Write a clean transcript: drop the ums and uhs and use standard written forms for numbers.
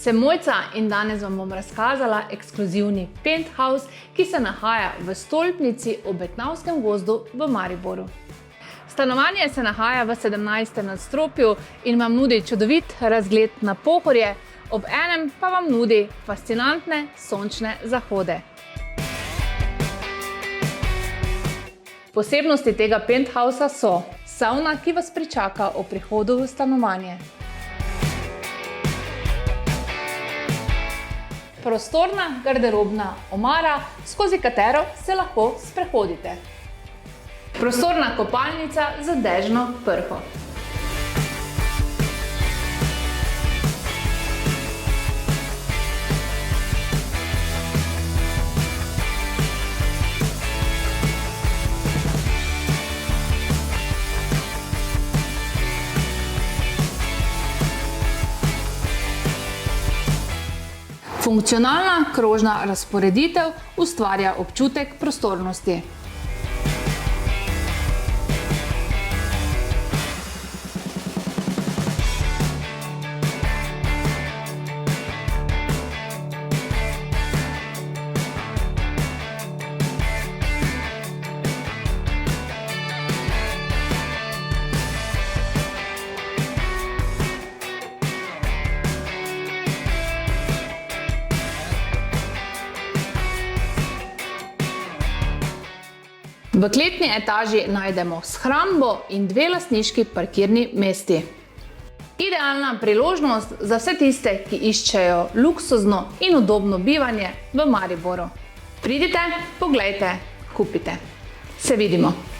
Sem Mojca in danes vam bom razkazala ekskluzivni penthouse, ki se nahaja v stolpnici ob Betnavskem gozdu v Mariboru. Stanovanje se nahaja v 17. nadstropju in vam nudi čudovit razgled na Pohorje, ob enem pa vam nudi fascinantne sončne zahode. Posebnosti tega penthausa so savna, ki vas pričaka ob prihodu v stanovanje, prostorna garderobna omara, skozi katero se lahko sprehodite, prostorna kopalnica z dežno prho, funkcionalna krožna razporeditev ustvarja občutek prostornosti. V kletni etaži najdemo shrambo in 2 lastniški parkirni mesti. Idealna priložnost za vse tiste, ki iščejo luksuzno in udobno bivanje v Mariboru. Pridite, poglejte, kupite. Se vidimo!